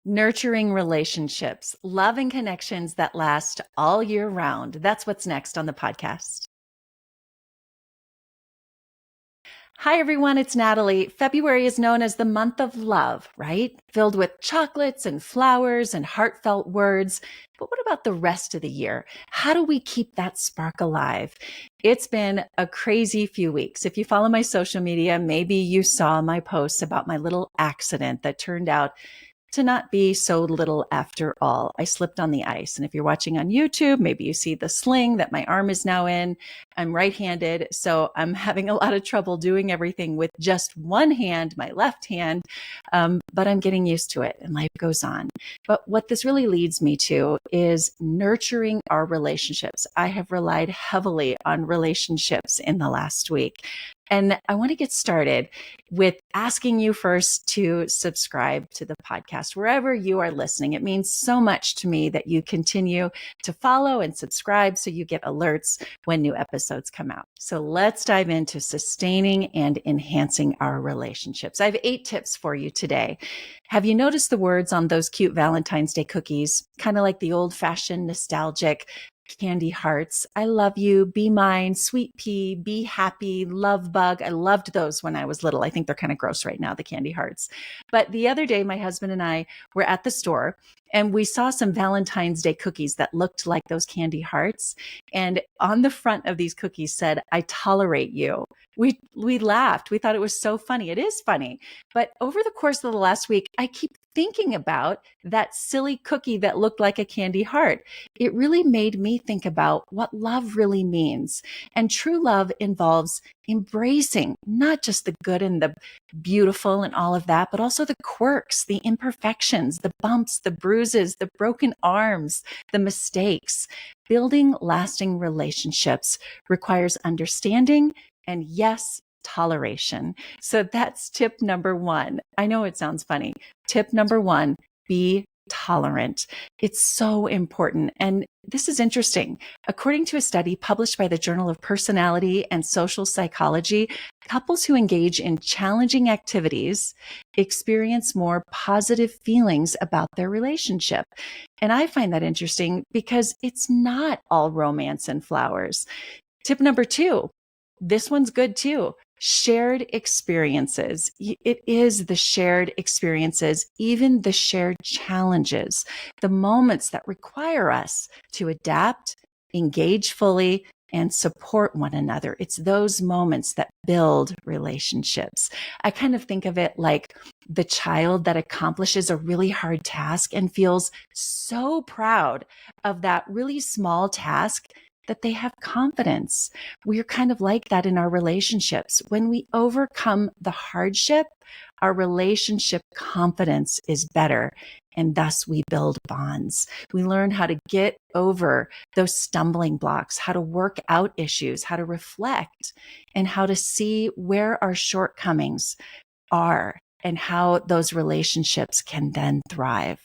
Nurturing relationships, love and connections that last all year round. That's what's next on the podcast. Hi, everyone. It's Natalie. February is known as the month of love, right? Filled with chocolates and flowers and heartfelt words. But what about the rest of the year? How do we keep that spark alive? It's been a crazy few weeks. If you follow my social media, maybe you saw my posts about my little accident that turned out to not be so little after all. I slipped on the ice. And if you're watching on YouTube, maybe you see the sling that my arm is now in. I'm right-handed, so I'm having a lot of trouble doing everything with just one hand, my left hand, but I'm getting used to it and life goes on. But what this really leads me to is nurturing our relationships. I have relied heavily on relationships in the last week. And I want to get started with asking you first to subscribe to the podcast wherever you are listening. It means so much to me that you continue to follow and subscribe so you get alerts when new episodes come out. So let's dive into sustaining and enhancing our relationships. I have 8 tips for you today. Have you noticed the words on those cute Valentine's Day cookies? Kind of like the old-fashioned nostalgic candy hearts. I love you, be mine, sweet pea, be happy, love bug. I loved those when I was little. I think they're kind of gross right now, the candy hearts. But the other day, my husband and I were at the store and we saw some Valentine's Day cookies that looked like those candy hearts. And on the front of these cookies said, "I tolerate you." We laughed. We thought it was so funny. It is funny. But over the course of the last week, I keep thinking about that silly cookie that looked like a candy heart. It really made me think about what love really means. And true love involves embracing not just the good and the beautiful and all of that, but also the quirks, the imperfections, the bumps, the bruises, the broken arms, the mistakes. Building lasting relationships requires understanding and, yes, toleration. So that's tip number 1. I know it sounds funny. Tip number 1, be tolerant. It's so important. And this is interesting. According to a study published by the Journal of Personality and Social Psychology, couples who engage in challenging activities experience more positive feelings about their relationship. And I find that interesting because it's not all romance and flowers. Tip number 2, this one's good too. Shared experiences. It is the shared experiences, even the shared challenges, the moments that require us to adapt, engage fully, and support one another. It's those moments that build relationships. I kind of think of it like the child that accomplishes a really hard task and feels so proud of that really small task that they have confidence. We're kind of like that in our relationships. When we overcome the hardship, our relationship confidence is better, and thus we build bonds. We learn how to get over those stumbling blocks, how to work out issues, how to reflect, and how to see where our shortcomings are and how those relationships can then thrive.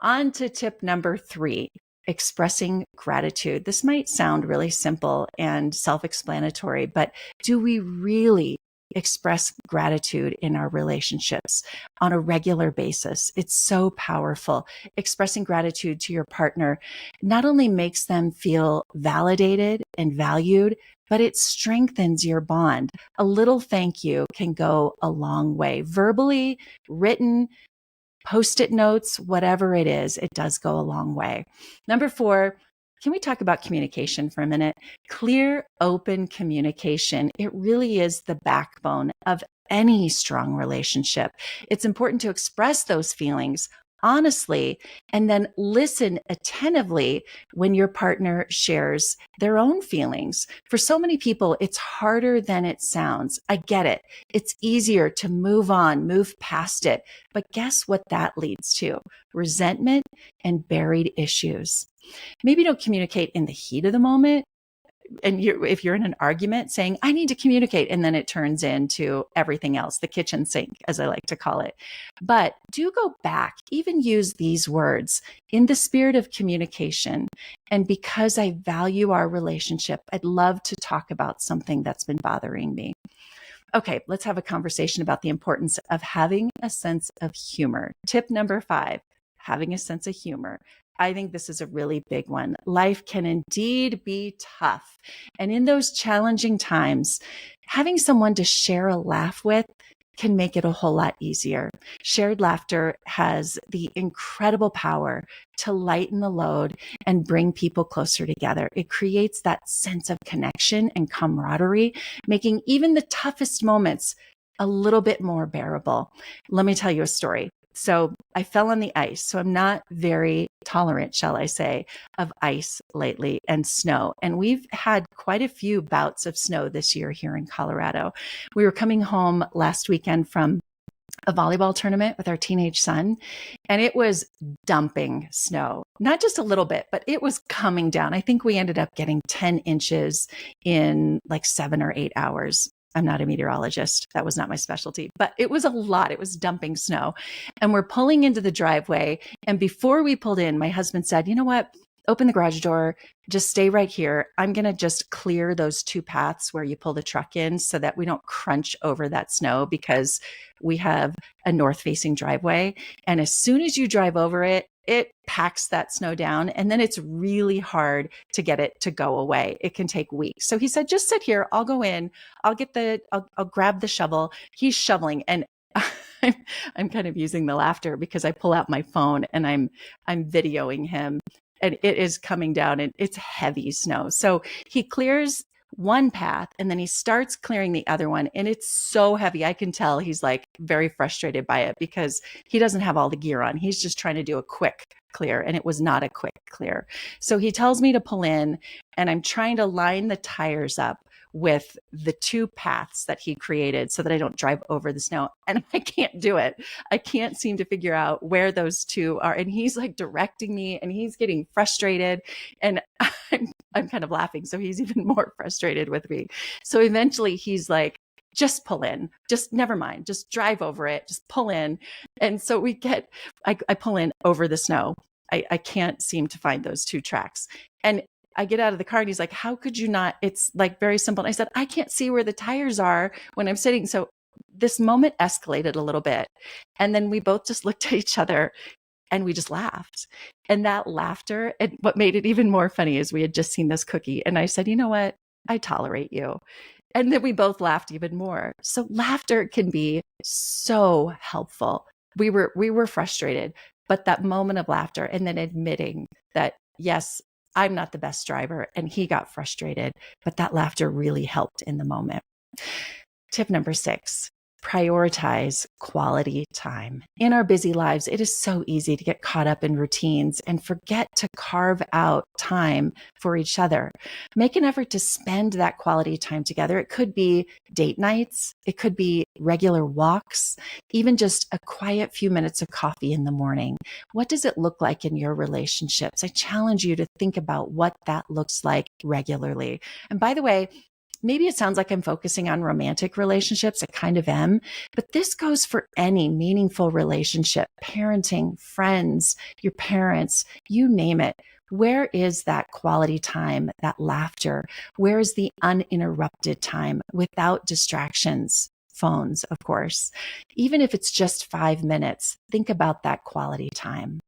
On to tip number 3. Expressing gratitude. This might sound really simple and self-explanatory, but do we really express gratitude in our relationships on a regular basis? It's so powerful. Expressing gratitude to your partner not only makes them feel validated and valued, but it strengthens your bond. A little thank you can go a long way. Verbally, written, Post-it notes, whatever it is, it does go a long way. Number 4, can we talk about communication for a minute? Clear, open communication. It really is the backbone of any strong relationship. It's important to express those feelings honestly and then listen attentively when your partner shares their own feelings. For so many people, it's harder than it sounds. I get it. It's easier to move on, move past it. But guess what that leads to? Resentment and buried issues. Maybe don't communicate in the heat of the moment. And if you're in an argument saying, I need to communicate, and then it turns into everything else, the kitchen sink, as I like to call it. But do go back, even use these words in the spirit of communication. And because I value our relationship, I'd love to talk about something that's been bothering me. Okay, let's have a conversation about the importance of having a sense of humor. Tip number 5, having a sense of humor. I think this is a really big one. Life can indeed be tough. And in those challenging times, having someone to share a laugh with can make it a whole lot easier. Shared laughter has the incredible power to lighten the load and bring people closer together. It creates that sense of connection and camaraderie, making even the toughest moments a little bit more bearable. Let me tell you a story. So I fell on the ice. So I'm not very tolerant, shall I say, of ice lately and snow. And we've had quite a few bouts of snow this year here in Colorado. We were coming home last weekend from a volleyball tournament with our teenage son, and it was dumping snow, not just a little bit, but it was coming down. I think we ended up getting 10 inches in like 7 or 8 hours. I'm not a meteorologist. That was not my specialty, but it was a lot. It was dumping snow. And we're pulling into the driveway. And before we pulled in, my husband said, you know what? Open the garage door, just stay right here. I'm going to just clear those 2 paths where you pull the truck in so that we don't crunch over that snow, because we have a north facing driveway. And as soon as you drive over it, it packs that snow down, and then it's really hard to get it to go away. It can take weeks. So he said, just sit here. I'll go in. I'll grab the shovel. He's shoveling. And I'm kind of using the laughter because I pull out my phone and I'm videoing him, and it is coming down and it's heavy snow. So he clears one path and then he starts clearing the other one. And it's so heavy. I can tell he's like very frustrated by it because he doesn't have all the gear on. He's just trying to do a quick clear, and it was not a quick clear. So he tells me to pull in, and I'm trying to line the tires up with the 2 paths that he created so that I don't drive over the snow. And I can't do it. I can't seem to figure out where those 2 are. And he's like directing me, and he's getting frustrated. And I'm kind of laughing. So he's even more frustrated with me. So eventually he's like, just pull in, just never mind, just drive over it, just pull in. And so I pull in over the snow. I can't seem to find those 2 tracks. And I get out of the car and he's like, how could you not? It's like very simple. And I said, I can't see where the tires are when I'm sitting. So this moment escalated a little bit. And then we both just looked at each other and we just laughed. And that laughter, and what made it even more funny is we had just seen this cookie. And I said, you know what? I tolerate you. And then we both laughed even more. So laughter can be so helpful. We were frustrated, but that moment of laughter and then admitting that, yes, I'm not the best driver, and he got frustrated, but that laughter really helped in the moment. Tip number 6, prioritize quality time. In our busy lives, it is so easy to get caught up in routines and forget to carve out time for each other. Make an effort to spend that quality time together. It could be date nights. It could be regular walks, even just a quiet few minutes of coffee in the morning. What does it look like in your relationships? I challenge you to think about what that looks like regularly. And by the way, maybe it sounds like I'm focusing on romantic relationships. I kind of am, but this goes for any meaningful relationship, parenting, friends, your parents, you name it. Where is that quality time, that laughter? Where is the uninterrupted time without distractions? Phones, of course. Even if it's just 5 minutes, think about that quality time.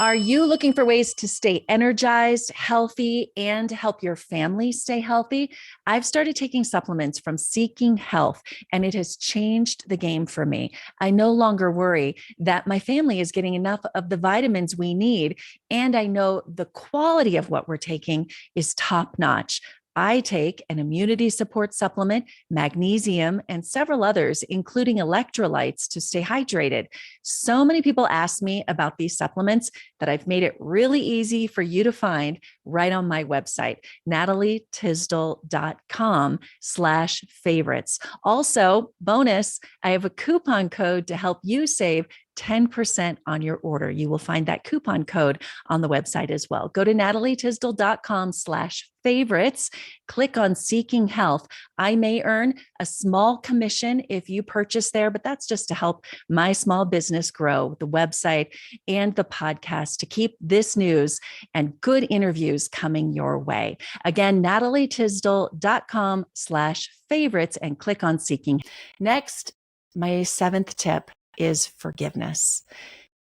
Are you looking for ways to stay energized, healthy, and help your family stay healthy? I've started taking supplements from Seeking Health, and it has changed the game for me. I no longer worry that my family is getting enough of the vitamins we need, and I know the quality of what we're taking is top notch. I take an immunity support supplement, magnesium, and several others, including electrolytes to stay hydrated. So many people ask me about these supplements that I've made it really easy for you to find right on my website, natalietysdal.com/favorites. Also, bonus, I have a coupon code to help you save 10% on your order. You will find that coupon code on the website as well. Go to natalietysdal.com/favorites. Click on Seeking Health. I may earn a small commission if you purchase there, but that's just to help my small business grow, the website and the podcast, to keep this news and good interviews coming your way. Again, natalietysdal.com/favorites and click on Seeking. Next, my 7th tip is forgiveness.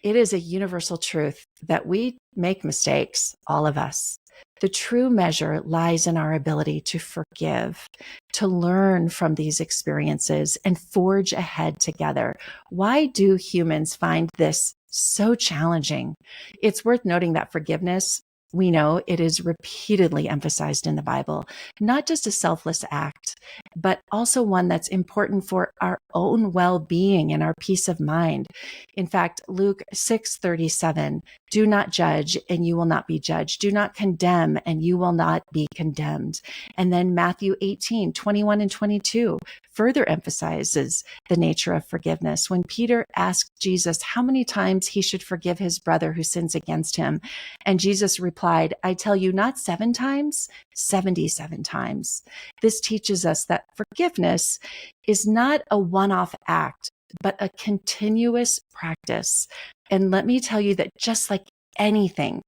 it is a universal truth that we make mistakes, all of us. The true measure lies in our ability to forgive, to learn from these experiences and forge ahead together. Why do humans find this so challenging? It's worth noting that forgiveness, we know it is repeatedly emphasized in the Bible, not just a selfless act, but also one that's important for our own well-being and our peace of mind. In fact, Luke 6:37, do not judge and you will not be judged. Do not condemn and you will not be condemned. And then Matthew 18:21 and 22 further emphasizes the nature of forgiveness. When Peter asked Jesus how many times he should forgive his brother who sins against him, and Jesus replied, I tell you, not 7 times, 77 times. This teaches us that forgiveness is not a one-off act, but a continuous practice. And let me tell you that just like anything,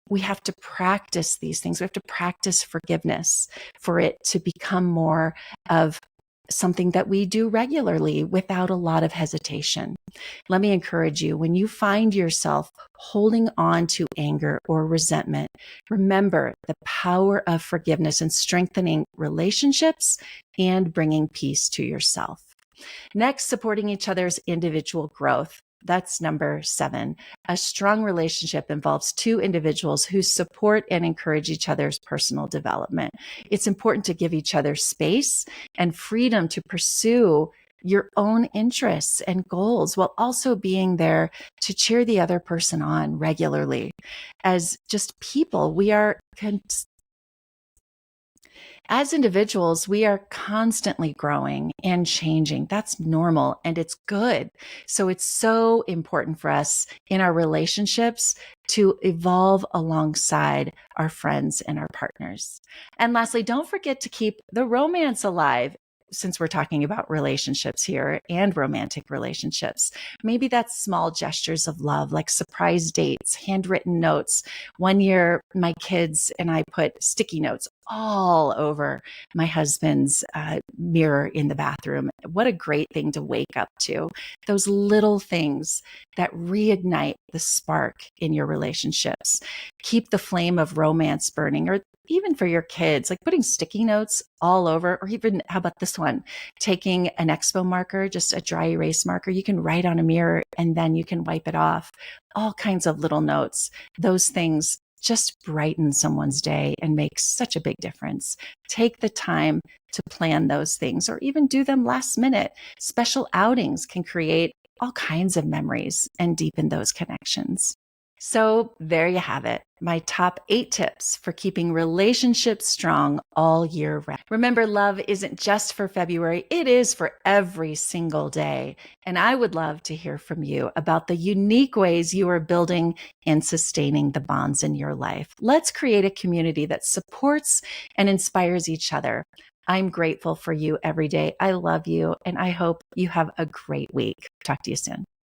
we have to practice these things. We have to practice forgiveness for it to become more of something that we do regularly without a lot of hesitation. Let me encourage you, when you find yourself holding on to anger or resentment, remember the power of forgiveness in strengthening relationships and bringing peace to yourself. Next, supporting each other's individual growth. That's number 7. A strong relationship involves 2 individuals who support and encourage each other's personal development. It's important to give each other space and freedom to pursue your own interests and goals while also being there to cheer the other person on regularly. As just people, as individuals, we are constantly growing and changing. That's normal and it's good. So it's so important for us in our relationships to evolve alongside our friends and our partners. And lastly, don't forget to keep the romance alive. Since we're talking about relationships here and romantic relationships, maybe that's small gestures of love, like surprise dates, handwritten notes. One year, my kids and I put sticky notes all over my husband's mirror in the bathroom. What a great thing to wake up to. Those little things that reignite the spark in your relationships. Keep the flame of romance burning, or even for your kids, like putting sticky notes all over, or even, how about this one? Taking an expo marker, just a dry erase marker, you can write on a mirror and then you can wipe it off. All kinds of little notes. Those things just brighten someone's day and make such a big difference. Take the time to plan those things or even do them last minute. Special outings can create all kinds of memories and deepen those connections. So there you have it, my top 8 tips for keeping relationships strong all year round. Remember, love isn't just for February, it is for every single day. And I would love to hear from you about the unique ways you are building and sustaining the bonds in your life. Let's create a community that supports and inspires each other. I'm grateful for you every day. I love you, and I hope you have a great week. Talk to you soon.